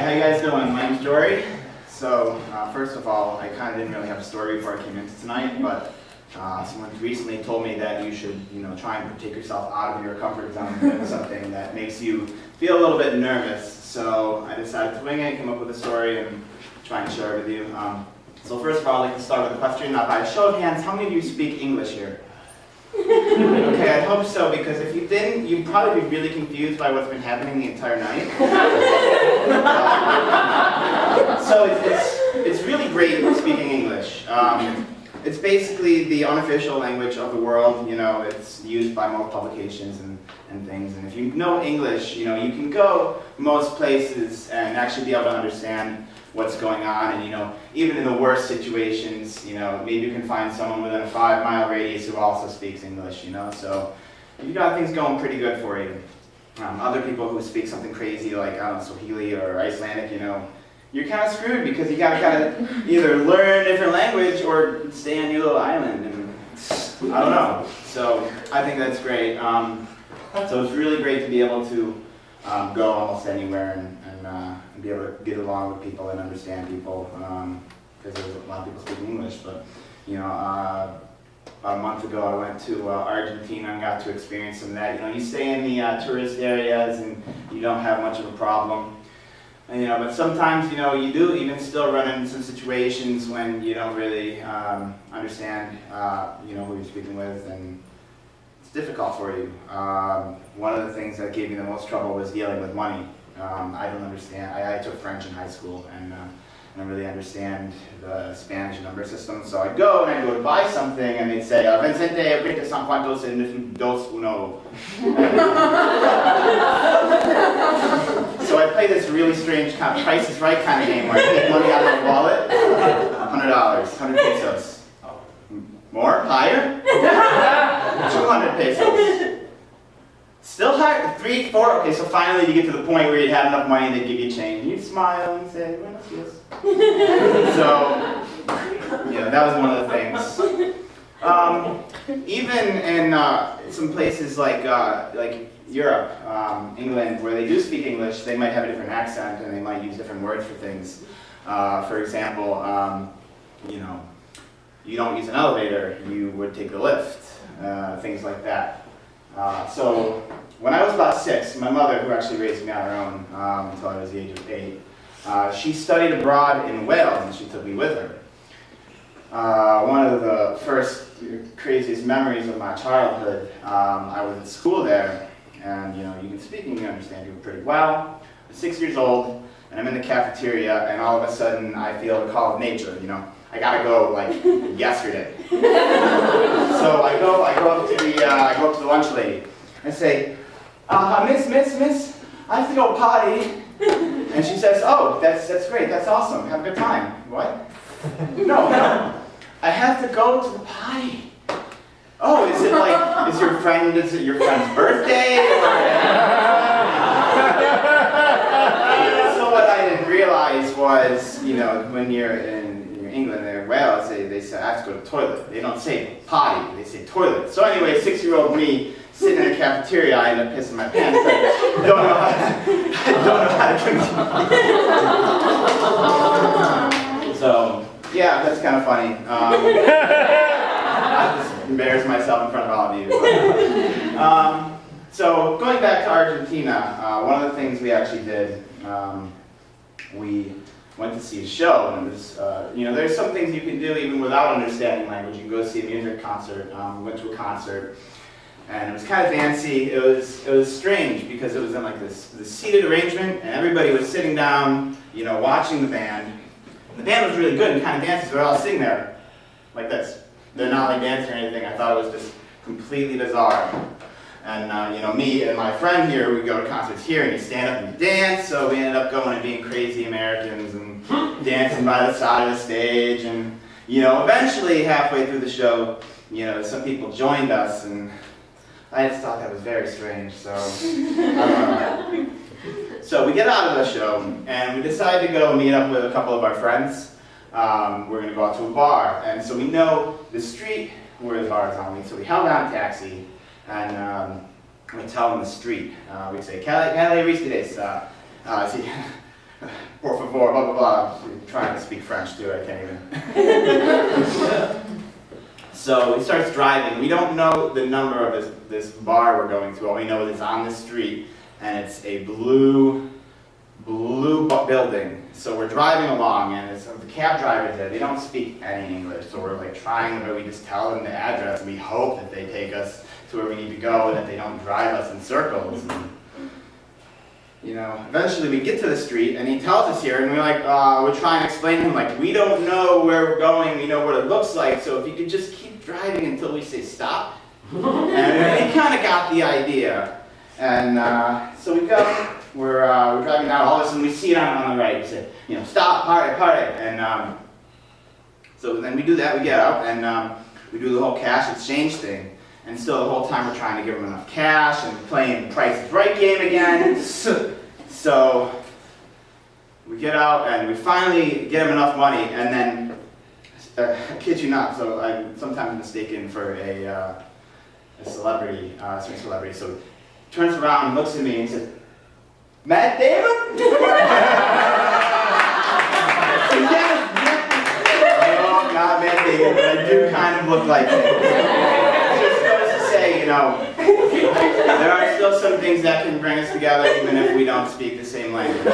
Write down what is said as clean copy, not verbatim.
how you guys doing? My name's Jory. So, first of all, I kind of didn't really have a story before I came into tonight, but someone recently told me that you should, try and take yourself out of your comfort zone and do something that makes you feel a little bit nervous. So, I decided to wing it, come up with a story, and try and share it with you. So first of all, I'd like to start with a question. By a show of hands, how many of you speak English here? Okay, I hope so, because if you didn't, you'd probably be really confused by what's been happening the entire night. So it's really great speaking English. It's basically the unofficial language of the world. It's used by most publications and things. And if you know English, you can go most places and actually be able to understand what's going on, and even in the worst situations, maybe you can find someone within a 5-mile radius who also speaks English, so you've got things going pretty good for you. Other people who speak something crazy like, I don't know, Swahili or Icelandic, you're kind of screwed because you gotta either learn a different language or stay on your little island, and I don't know. So I think that's great. So it's really great to be able to go almost anywhere and be able to get along with people and understand people, because there's a lot of people speaking English. But about a month ago, I went to Argentina and got to experience some of that. You stay in the tourist areas and you don't have much of a problem. And, but sometimes you do even still run into some situations when you don't really understand who you're speaking with, and it's difficult for you. One of the things that gave me the most trouble was dealing with money. I don't understand. I took French in high school, and I don't really understand the Spanish number system. So I'd go and I'd go to buy something, and they'd say, Vincente, ahorita son cuantos en dos uno. So I play this really strange kind of Price is Right kind of game where I take money out of my wallet, $100, 100 pesos. More? Higher? 200 pesos. Still higher? 3, 4? Okay, so finally you get to the point where you have enough money and they give you change. And you'd smile and say, buenos dias. So, that was one of the things. Even in some places like Europe, England, where they do speak English, they might have a different accent and they might use different words for things. For example, you don't use an elevator, you would take the lift, things like that. So when I was about 6, my mother, who actually raised me on her own until I was the age of 8, she studied abroad in Wales and she took me with her. One of the first craziest memories of my childhood, I was at school there, and you can speak and you can understand people pretty well. I'm 6 years old and I'm in the cafeteria, and all of a sudden I feel the call of nature. I gotta go like yesterday. So I go up to the lunch lady and say, Miss, I have to go potty. And she says, oh, that's great, that's awesome, have a good time. What? No, I have to go to the potty. Oh, is it your friend's birthday? So what I didn't realize was, when you're in England or Wales, they say I have to go to the toilet. They don't say potty, they say toilet. So anyway, 6-year-old me sitting in the cafeteria, I end up pissing my pants, but I don't know how to continue. So yeah, that's kind of funny. I just embarrassed myself in front of all of you. So going back to Argentina, one of the things we actually did, we went to see a show, and it was, there's some things you can do even without understanding language. You can go see a music concert. We went to a concert, and it was kind of fancy. It was strange because it was in like this seated arrangement, and everybody was sitting down, watching the band. And the band was really good and kind of dancing, so they're all sitting there like this. They're not like dancing or anything. I thought it was just completely bizarre. And me and my friend here, we go to concerts here and you stand up and you dance, so we ended up going and being crazy Americans and dancing by the side of the stage, and eventually halfway through the show, some people joined us, and I just thought that was very strange, so I don't know. So we get out of the show and we decide to go meet up with a couple of our friends. We're going to go out to a bar, and so we know the street where the bar is on, so we held down a taxi. And we tell them the street. We say, "Can I reach this?" before, blah, blah, blah. I'm trying to speak French too, I can't even. So he starts driving. We don't know the number of this bar we're going to. All we know is it's on this street, and it's a blue building. So we're driving along, and the cab drivers there, they don't speak any English. So we're like trying, but we just tell them the address, and we hope that they take us to where we need to go, and that they don't drive us in circles. And, you know, eventually we get to the street, and he tells us here, and we're like, we're trying to explain to him, like, we don't know where we're going, we know what it looks like, so if you could just keep driving until we say stop. And he kind of got the idea. And so we go, we're driving down, all of a sudden we see it on the right, we say, you know, stop, party. And so then we do that, we get out, and we do the whole cash exchange thing. And still the whole time we're trying to give them enough cash and playing the Price is Right game again. So we get out and we finally get him enough money, and then, I kid you not, so I'm sometimes mistaken for a celebrity, swing celebrity. So he turns around and looks at me and says, Matt Damon? No, not Matt Damon, but I do kind of look like him. You know, there are still some things that can bring us together even if we don't speak the same language.